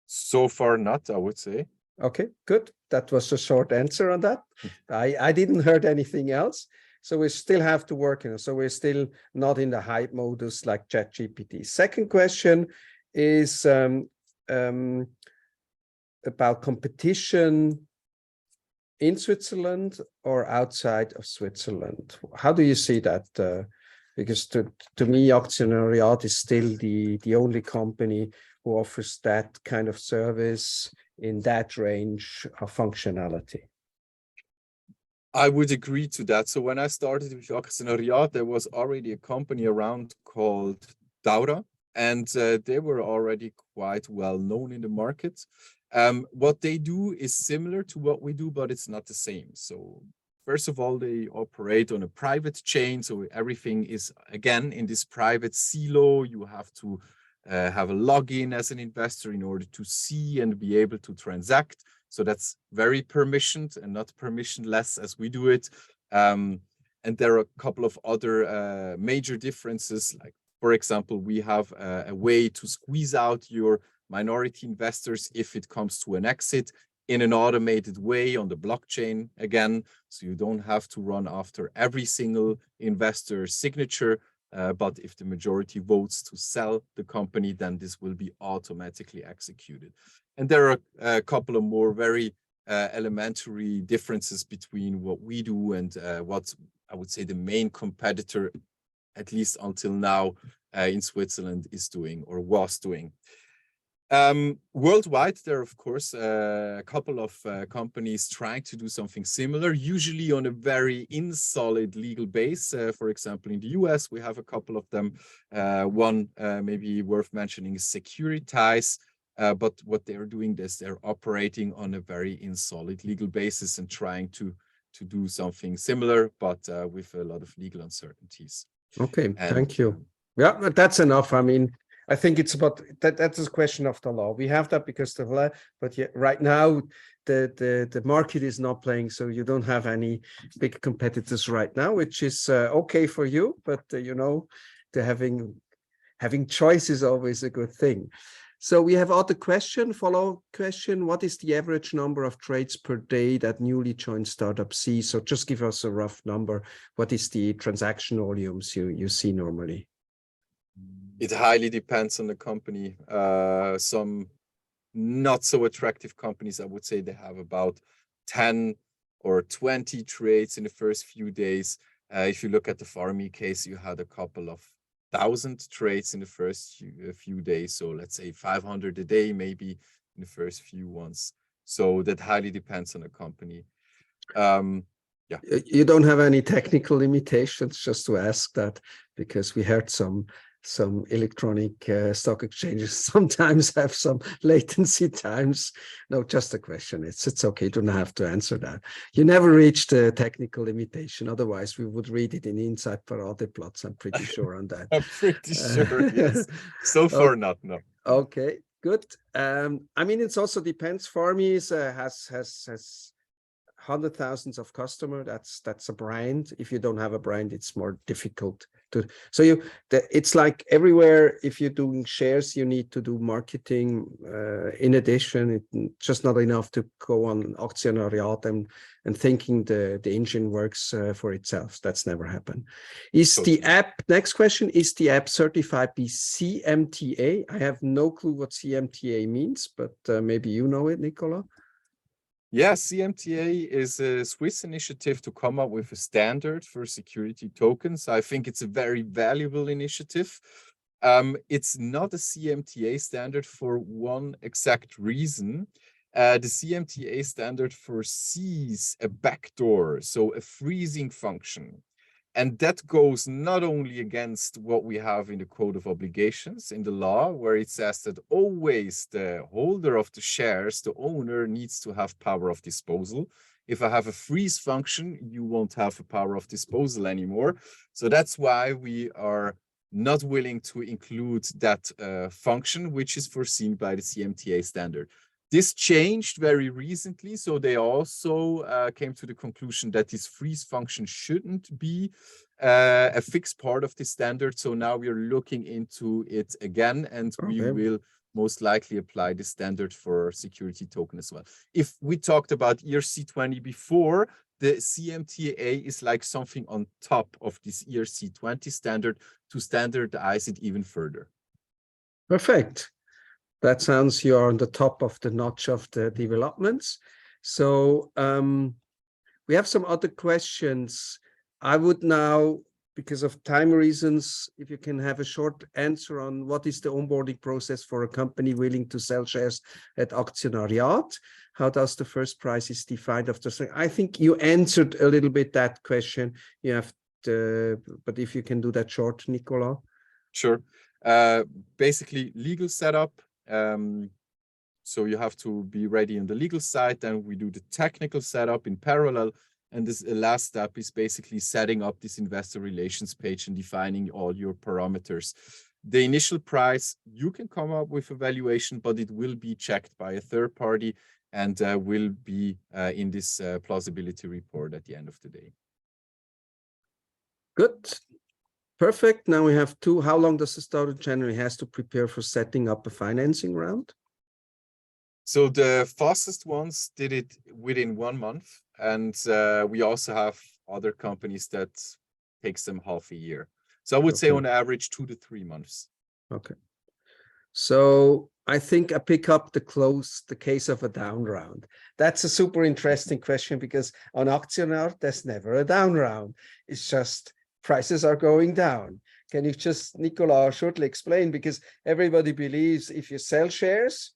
So far not, I would say. Okay, good. That was a short answer on that. I didn't heard anything else. So we still have to work on it. So we're still not in the hype modus like ChatGPT. Second question is about competition in Switzerland or outside of Switzerland. How do you see that? Because to me, Aktionariat is still the only company who offers that kind of service in that range of functionality. I would agree to that. So when I started with Aktionariat, there was already a company around called Daura, and they were already quite well known in the market. What they do is similar to what we do, but it's not the same. So first of all, they operate on a private chain. So everything is, again, in this private silo. You have to have a login as an investor in order to see and be able to transact. So that's very permissioned and not permissionless as we do it. And there are a couple of other major differences. Like, for example, we have a way to squeeze out your minority investors if it comes to an exit in an automated way on the blockchain again. So you don't have to run after every single investor's signature. But if the majority votes to sell the company, then this will be automatically executed. And there are a couple of more very elementary differences between what we do and what I would say the main competitor, at least until now, in Switzerland is doing or was doing. Worldwide, there are, of course, a couple of companies trying to do something similar, usually on a very insolid legal base. For example, in the US, we have a couple of them. One maybe worth mentioning is Securitize. But what they're doing is they're operating on a very insolid legal basis and trying to do something similar, but with a lot of legal uncertainties. Okay, And, thank you. Yeah, but that's enough. I mean, I think it's about that. That's a question of the law. We have that because the law, but yet right now the market is not playing, so you don't have any big competitors right now, which is okay for you. But you know, the having choice is always a good thing. So we have other question, follow question. What is the average number of trades per day that newly joined startup see? So just give us a rough number. What is the transaction volumes you see normally? It highly depends on the company. Some not so attractive companies, I would say they have about 10 or 20 trades in the first few days. If you look at the Farmi case, you had a couple of 1,000 trades in the first few days. So let's say 500 a day, maybe in the first few ones. So that highly depends on the company. Yeah. You don't have any technical limitations, just to ask that, because we heard some electronic stock exchanges sometimes have some latency times. No, just a question. It's okay. You don't have to answer that. You never reached a technical limitation. Otherwise, we would read it in Inside Paradeplatz. I'm pretty sure on that. I'm pretty sure, yes. So far, not, no. Okay, good. I mean, it also depends. Farmi has 100,000 of customer. That's a brand. If you don't have a brand, it's more difficult to. So it's like everywhere. If you're doing shares, you need to do marketing. In addition, it's just not enough to go on Aktionariat and thinking the engine works for itself. That's never happened. Is the app, next question, is the app certified by CMTA? I have no clue what CMTA means, but maybe you know it, Nicola. Yeah, CMTA is a Swiss initiative to come up with a standard for security tokens. I think it's a very valuable initiative. It's not a CMTA standard for one exact reason. The CMTA standard foresees a backdoor, so a freezing function. And that goes not only against what we have in the Code of Obligations in the law, where it says that always the holder of the shares, the owner, needs to have power of disposal. If I have a freeze function, you won't have a power of disposal anymore. So that's why we are not willing to include that function, which is foreseen by the CMTA standard. This changed very recently, so they also came to the conclusion that this freeze function shouldn't be a fixed part of the standard. So now we are looking into it again, and we will most likely apply the standard for security token as well. If we talked about ERC20 before, the CMTA is like something on top of this ERC20 standard to standardize it even further. Perfect. That sounds you're on the top of the notch of the developments. So we have some other questions. I would now, because of time reasons, if you can have a short answer on what is the onboarding process for a company willing to sell shares at Aktionariat? How does the first price is defined after? I think you answered a little bit that question. You have to, but if you can do that short, Nicola. Sure. Basically, legal setup. So you have to be ready on the legal side, then we do the technical setup in parallel. And this last step is basically setting up this investor relations page and defining all your parameters. The initial price, you can come up with a valuation, but it will be checked by a third party and will be in this plausibility report at the end of the day. Good. Perfect. Now we have two. How long does the startup generally has to prepare for setting up a financing round? So the fastest ones did it within 1 month. And we also have other companies that takes them half a year. So I would say on average 2 to 3 months. Okay. So I think I pick up the case of a down round. That's a super interesting question because on Aktionariat, there's never a down round. It's just prices are going down. Can you just, Nicola, shortly explain? Because everybody believes if you sell shares,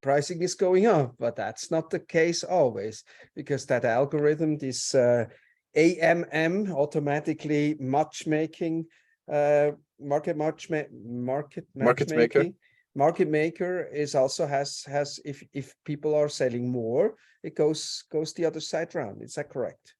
pricing is going up, but that's not the case always, because that algorithm, this AMM, automatically matchmaking, market matchmaking, market maker is also has if people are selling more, it goes the other side round. Is that correct?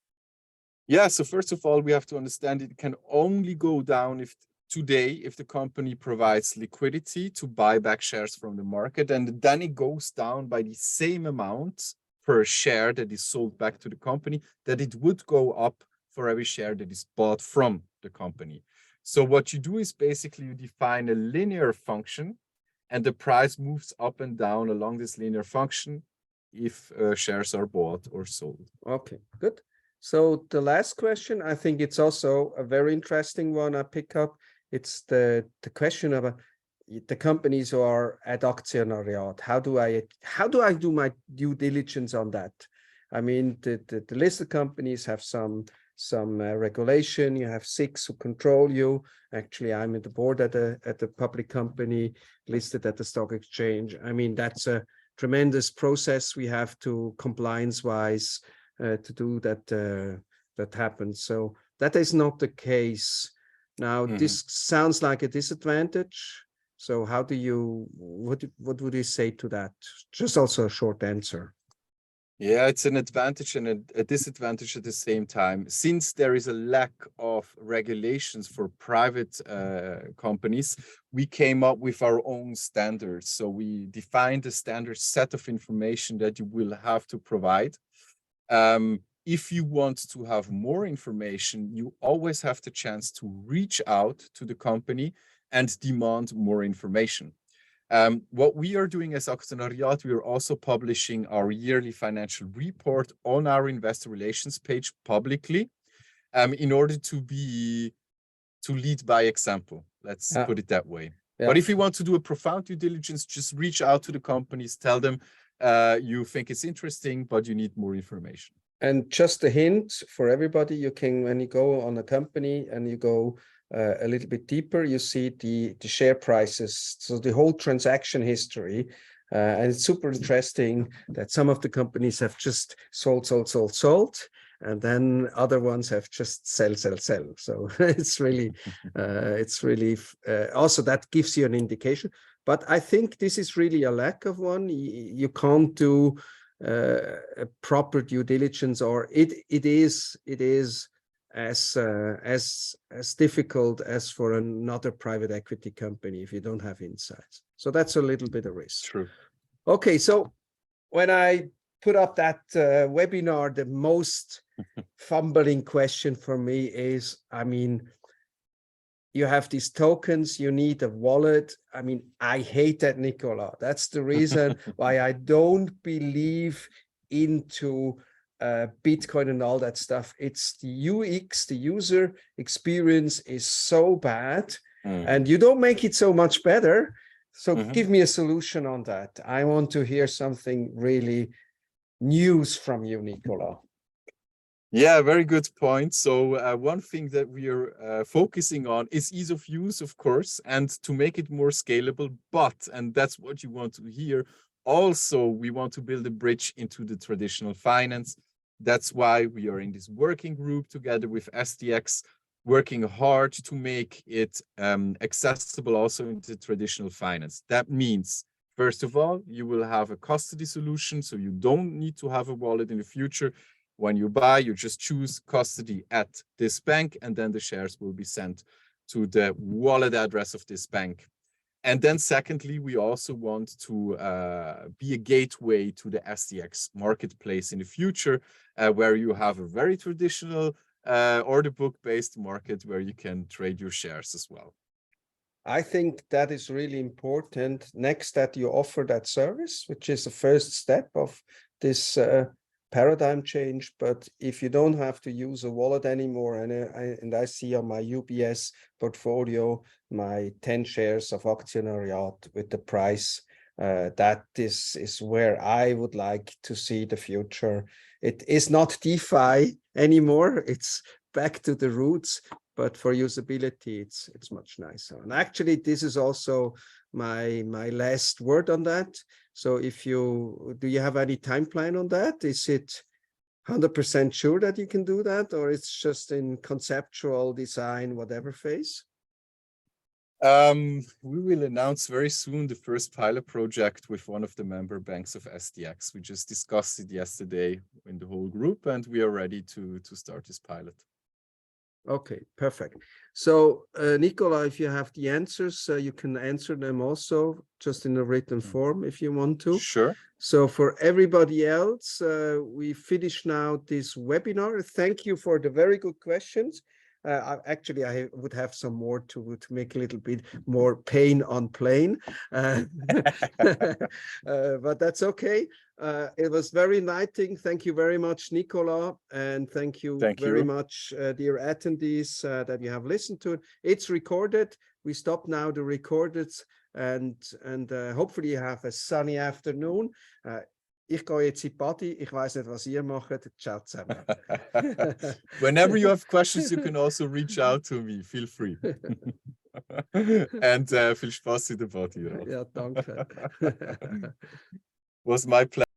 Yeah, so first of all, we have to understand it can only go down if the company provides liquidity to buy back shares from the market, and then it goes down by the same amount per share that is sold back to the company that it would go up for every share that is bought from the company. So what you do is basically you define a linear function, and the price moves up and down along this linear function if shares are bought or sold. Okay, good. So the last question, I think it's also a very interesting one I pick up. It's the question of the companies who are at Aktionariat. How do I do my due diligence on that? I mean, the listed companies have some regulation. You have SICs who control you. Actually, I'm in the board at a public company listed at the stock exchange. I mean, that's a tremendous process we have to compliance-wise to do that that happens. So that is not the case. Now, this sounds like a disadvantage. So how do you, what would you say to that? Just also a short answer. Yeah, it's an advantage and a disadvantage at the same time. Since there is a lack of regulations for private companies, we came up with our own standards. So we defined a standard set of information that you will have to provide. If you want to have more information, you always have the chance to reach out to the company and demand more information. What we are doing as Aktionariat, we are also publishing our yearly financial report on our investor relations page publicly, in order to lead by example. Let's put it that way. Yeah. But if you want to do a profound due diligence, just reach out to the companies, tell them you think it's interesting, but you need more information. And just a hint for everybody, you can, when you go on a company and you go a little bit deeper, you see the share prices, so the whole transaction history. And it's super interesting that some of the companies have just sold, and then other ones have just sell. So it's really, also that gives you an indication. But I think this is really a lack of one. You can't do a proper due diligence, or it is as difficult as for another private equity company if you don't have insights. So that's a little bit of risk. True. Okay, so when I put up that webinar, the most fumbling question for me is, I mean, you have these tokens, you need a wallet. I mean, I hate that, Nicola. That's the reason why I don't believe into Bitcoin and all that stuff. It's the UX, the user experience is so bad, and you don't make it so much better. So give me a solution on that. I want to hear something really news from you, Nicola. Yeah, very good point. So one thing that we are focusing on is ease of use, of course, and to make it more scalable. But, and that's what you want to hear, also, we want to build a bridge into the traditional finance. That's why we are in this working group together with STX, working hard to make it accessible also into traditional finance. That means, first of all, you will have a custody solution, so you don't need to have a wallet in the future. When you buy, you just choose custody at this bank, and then the shares will be sent to the wallet address of this bank. And then secondly, we also want to be a gateway to the STX marketplace in the future, where you have a very traditional order book-based market where you can trade your shares as well. I think that is really important. Next, that you offer that service, which is the first step of this paradigm change. But if you don't have to use a wallet anymore, and I see on my UBS portfolio my 10 shares of Aktionariat with the price, that is where I would like to see the future. It is not DeFi anymore. It's back to the roots, but for usability, it's much nicer. And actually, this is also my last word on that. So do you have any time plan on that? Is it 100% sure that you can do that, or it's just in conceptual design, whatever phase? We will announce very soon the first pilot project with one of the member banks of SDX. We just discussed it yesterday in the whole group, and we are ready to start this pilot. Okay, perfect. So, Nicola, if you have the answers, you can answer them also just in a written form if you want to. Sure. So for everybody else, we finish now this webinar. Thank you for the very good questions. Actually, I would have some more to make a little bit more pain on plain, but that's okay. It was very enlightening. Thank you very much, Nicola, and thank you very much, dear attendees, that you have listened to it. It's recorded. We stop now the recorded, and hopefully you have a sunny afternoon. Ich gehe jetzt in die Party. Ich weiß nicht, was ihr macht. Ciao zusammen. Whenever you have questions, you can also reach out to me. Feel free. And viel Spaß in der Party. Ja, danke. Was my pleasure.